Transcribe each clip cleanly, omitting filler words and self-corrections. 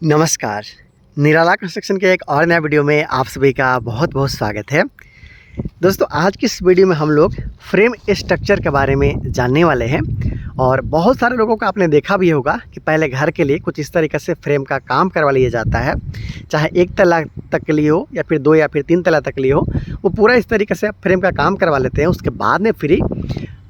नमस्कार। निराला कंस्ट्रक्शन के एक और नया वीडियो में आप सभी का बहुत बहुत स्वागत है। दोस्तों, आज की इस वीडियो में हम लोग फ्रेम स्ट्रक्चर के बारे में जानने वाले हैं। और बहुत सारे लोगों को आपने देखा भी होगा कि पहले घर के लिए कुछ इस तरीके से फ्रेम का काम करवा लिया जाता है, चाहे एक तला तक के लिए हो या फिर 2 या फिर 3 तला तक के लिए हो। वो पूरा इस तरीके से फ्रेम का काम करवा लेते हैं। उसके बाद में फिर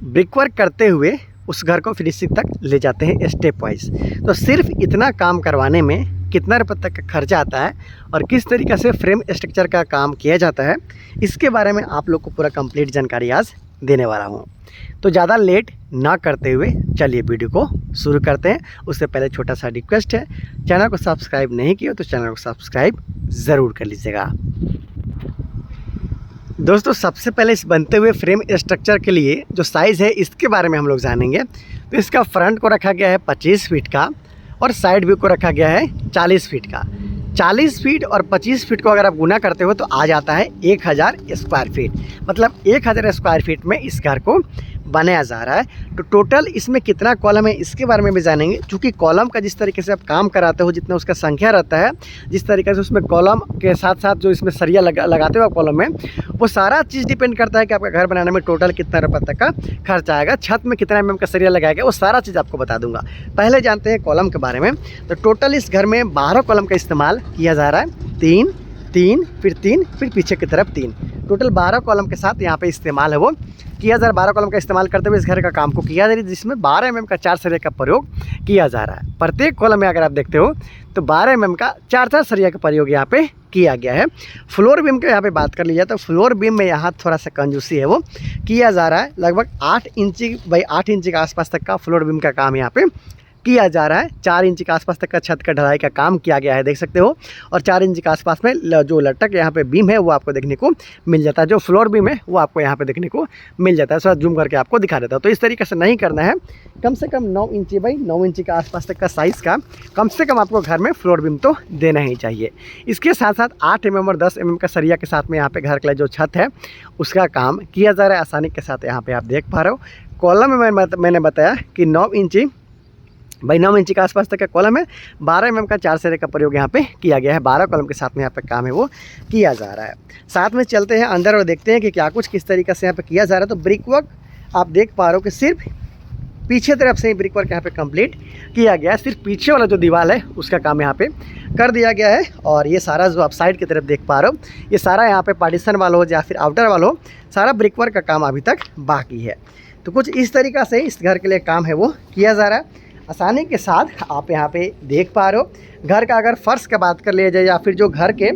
ब्रिक वर्क करते हुए उस घर को फिनिशिंग तक ले जाते हैं स्टेप वाइज। तो सिर्फ इतना काम करवाने में कितना रुपये तक का खर्चा आता है और किस तरीके से फ्रेम स्ट्रक्चर का काम किया जाता है, इसके बारे में आप लोग को पूरा कंप्लीट जानकारी आज देने वाला हूँ। तो ज़्यादा लेट ना करते हुए चलिए वीडियो को शुरू करते हैं। उससे पहले छोटा सा रिक्वेस्ट है, चैनल को सब्सक्राइब नहीं किया तो चैनल को सब्सक्राइब ज़रूर कर लीजिएगा। दोस्तों, सबसे पहले इस बनते हुए फ्रेम स्ट्रक्चर के लिए जो साइज़ है इसके बारे में हम लोग जानेंगे। तो इसका फ्रंट को रखा गया है 25 फीट का और साइड व्यू को रखा गया है 40 फीट का। 40 फीट और 25 फीट को अगर आप गुना करते हो तो आ जाता है 1000 स्क्वायर फीट। मतलब 1000 स्क्वायर फीट में इस घर को बनाया जा रहा है। तो टोटल इसमें कितना कॉलम है इसके बारे में भी जानेंगे। क्योंकि कॉलम का जिस तरीके से आप काम कराते हो, जितना उसका संख्या रहता है, जिस तरीके से उसमें कॉलम के साथ साथ जो इसमें सरिया लगाते हो कॉलम में, वो सारा चीज़ डिपेंड करता है कि आपका घर बनाने में टोटल कितना रुपये तक का खर्च आएगा, छत में कितना mm का सरिया लगाएगा, वो सारा चीज़ आपको बता दूंगा। पहले जानते हैं कॉलम के बारे में। तो टोटल इस घर में 12 कॉलम का इस्तेमाल किया जा रहा है। 3 3 फिर पीछे की तरफ 3, टोटल 12 कॉलम के साथ यहाँ पे इस्तेमाल है वो किया जा रहा है। 12 कॉलम का इस्तेमाल करते हुए इस घर का काम को किया जा रहा है, जिसमें 12 mm का 4 सरिया का प्रयोग किया जा रहा है। प्रत्येक कॉलम में अगर आप देखते हो तो 12 mm का 4 सरिया का प्रयोग यहाँ पे किया गया है। फ्लोर बीम के यहाँ पे बात कर ली जाए तो फ्लोर बीम में यहाँ थोड़ा सा कंजूसी है, वो किया जा रहा है। लगभग 8 इंची बाई 8 इंची के आसपास तक का फ्लोर बीम का काम यहाँ पे किया जा रहा है। 4 इंच के आसपास तक का छत का ढलाई का काम किया गया है, देख सकते हो। और 4 इंच के आसपास में जो लटक यहाँ पे बीम है वो आपको देखने को मिल जाता है। जो फ्लोर बीम है वो आपको यहाँ पे देखने को मिल जाता है। थोड़ा जूम करके आपको दिखा देता हूँ। तो इस तरीके से नहीं करना है। कम से कम 9 इंची बाई 9 इंची के आसपास तक का साइज़ का कम से कम आपको घर में फ्लोर बीम तो देना ही चाहिए। इसके साथ साथ 8 mm और 10 mm का सरिया के साथ में यहाँ पे घर का जो छत है उसका काम किया जा रहा है आसानी के साथ। यहाँ पे आप देख पा रहे हो कॉलम में मैंने बताया कि 9 इंची बाई 9 इंची के आसपास तक का कॉलम है। 12 mm का 4 सरिया का प्रयोग यहाँ पे किया गया है। 12 कॉलम के साथ में यहाँ पे काम है वो किया जा रहा है। साथ में चलते हैं अंदर और देखते हैं कि क्या कुछ किस तरीके से यहाँ पे किया जा रहा है। तो ब्रिक वर्क आप देख पा रहे हो कि सिर्फ पीछे तरफ से ही ब्रिक वर्क यहाँ पे कंप्लीट किया गया है। सिर्फ पीछे वाला जो दीवार है उसका काम यहाँ पे कर दिया गया है। और ये सारा जो आप साइड की तरफ देख पा रहे हो, ये सारा यहाँ पे पार्टीशन वाला हो या फिर आउटर वाला हो, सारा ब्रिक वर्क का काम अभी तक बाकी है। तो कुछ इस तरीक़ा से इस घर के लिए काम है वो किया जा रहा है। आसानी के साथ आप यहाँ पे देख पा रहे हो। घर का अगर फर्श का बात कर लिया जाए या फिर जो घर के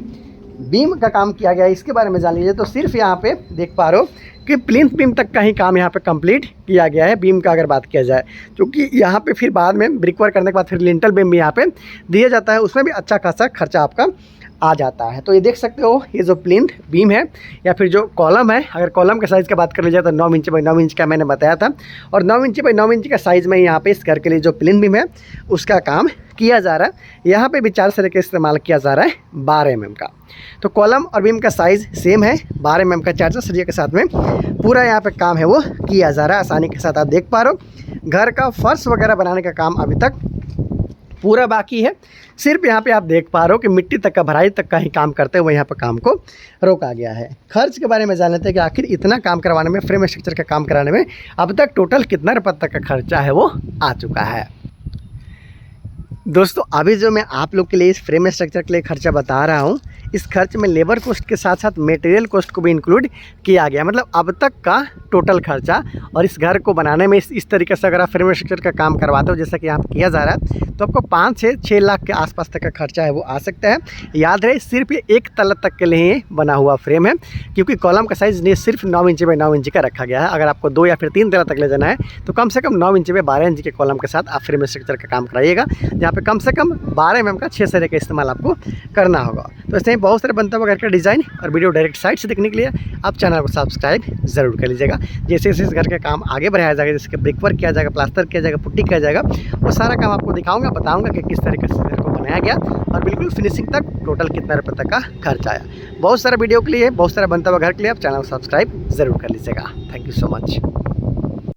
बीम का काम किया गया है इसके बारे में जान लीजिए तो सिर्फ यहाँ पे देख पा रहे हो कि प्लिंथ बीम तक का ही काम यहाँ पे कंप्लीट किया गया है। बीम का अगर बात किया जाए, क्योंकि यहाँ पे फिर बाद में ब्रिक वर्क करने के बाद फिर लिंटल बीम भी यहाँ पे दिया जाता है, उसमें भी अच्छा खासा खर्चा आपका आ जाता है। तो ये देख सकते हो ये जो प्लिंथ बीम है या फिर जो कॉलम है, अगर कॉलम के साइज़ का बात कर ली जाए तो 9 इंच बाई 9 इंच का मैंने बताया था। और 9 इंच बाई 9 इंच का साइज़ में यहाँ पे इस घर के लिए जो प्लिंथ बीम है उसका काम किया जा रहा है। यहाँ पे भी 4 सरिया का इस्तेमाल किया जा रहा है 12 mm का। तो कॉलम और बीम का साइज़ सेम है, 12 mm का 4 सरिया के साथ में पूरा यहाँ पे काम है वो किया जा रहा है। आसानी के साथ आप देख पा रहे हो घर का फर्श वगैरह बनाने का काम अभी तक पूरा बाकी है। सिर्फ यहाँ पे आप देख पा रहे हो कि मिट्टी तक का भराई तक का ही काम करते हुए यहाँ पर काम को रोका गया है। खर्च के बारे में जान लेते हैं कि आखिर इतना काम करवाने में, फ्रेम स्ट्रक्चर का काम कराने में अब तक टोटल कितना रुपये तक का खर्चा है वो आ चुका है। दोस्तों, अभी जो मैं आप लोग के लिए इस फ्रेम स्ट्रक्चर के लिए खर्चा बता रहा हूँ, इस खर्च में लेबर कॉस्ट के साथ साथ मटेरियल कॉस्ट को भी इंक्लूड किया गया। मतलब अब तक का टोटल खर्चा। और इस घर को बनाने में इस तरीके से अगर आप फ्रेम स्ट्रक्चर का काम करवाते हो जैसा कि यहाँ पर किया जा रहा है तो आपको 5 से 6 लाख के आसपास तक का खर्चा है वो आ सकता है। याद रहे सिर्फ ये 1 तला तक के लिए बना हुआ फ्रेम है, क्योंकि कॉलम का साइज़ सिर्फ 9 इंच बाई 9 इंच का रखा गया है। अगर आपको 2 या फिर 3 तला तक ले जाना है तो कम से कम 9 इंच बाई 12 इंच के कॉलम के साथ आप फ्रेम स्ट्रक्चर का काम कराइएगा, जहाँ पे कम से कम 12 mm का 6 सरिया का इस्तेमाल आपको करना होगा। तो ऐसे ही बहुत सारे बनता हुआ घर का डिज़ाइन और वीडियो डायरेक्ट साइट से देखने के लिए आप चैनल को सब्सक्राइब जरूर कर लीजिएगा। जैसे जैसे इस घर का काम आगे बढ़ाया जाएगा, जैसे कि ब्रिक वर्क किया जाएगा, प्लास्टर किया जाएगा, पुट्टी किया जाएगा, वो सारा काम आपको दिखाऊंगा, बताऊंगा कि किस तरीके से घर को बनाया गया और बिल्कुल फिनिशिंग तक टोटल कितना रुपये तक का खर्च आया। बहुत सारा वीडियो के लिए, बहुत सारा बनता हुआ घर के लिए आप चैनल को सब्सक्राइब जरूर कर लीजिएगा। Thank you so much.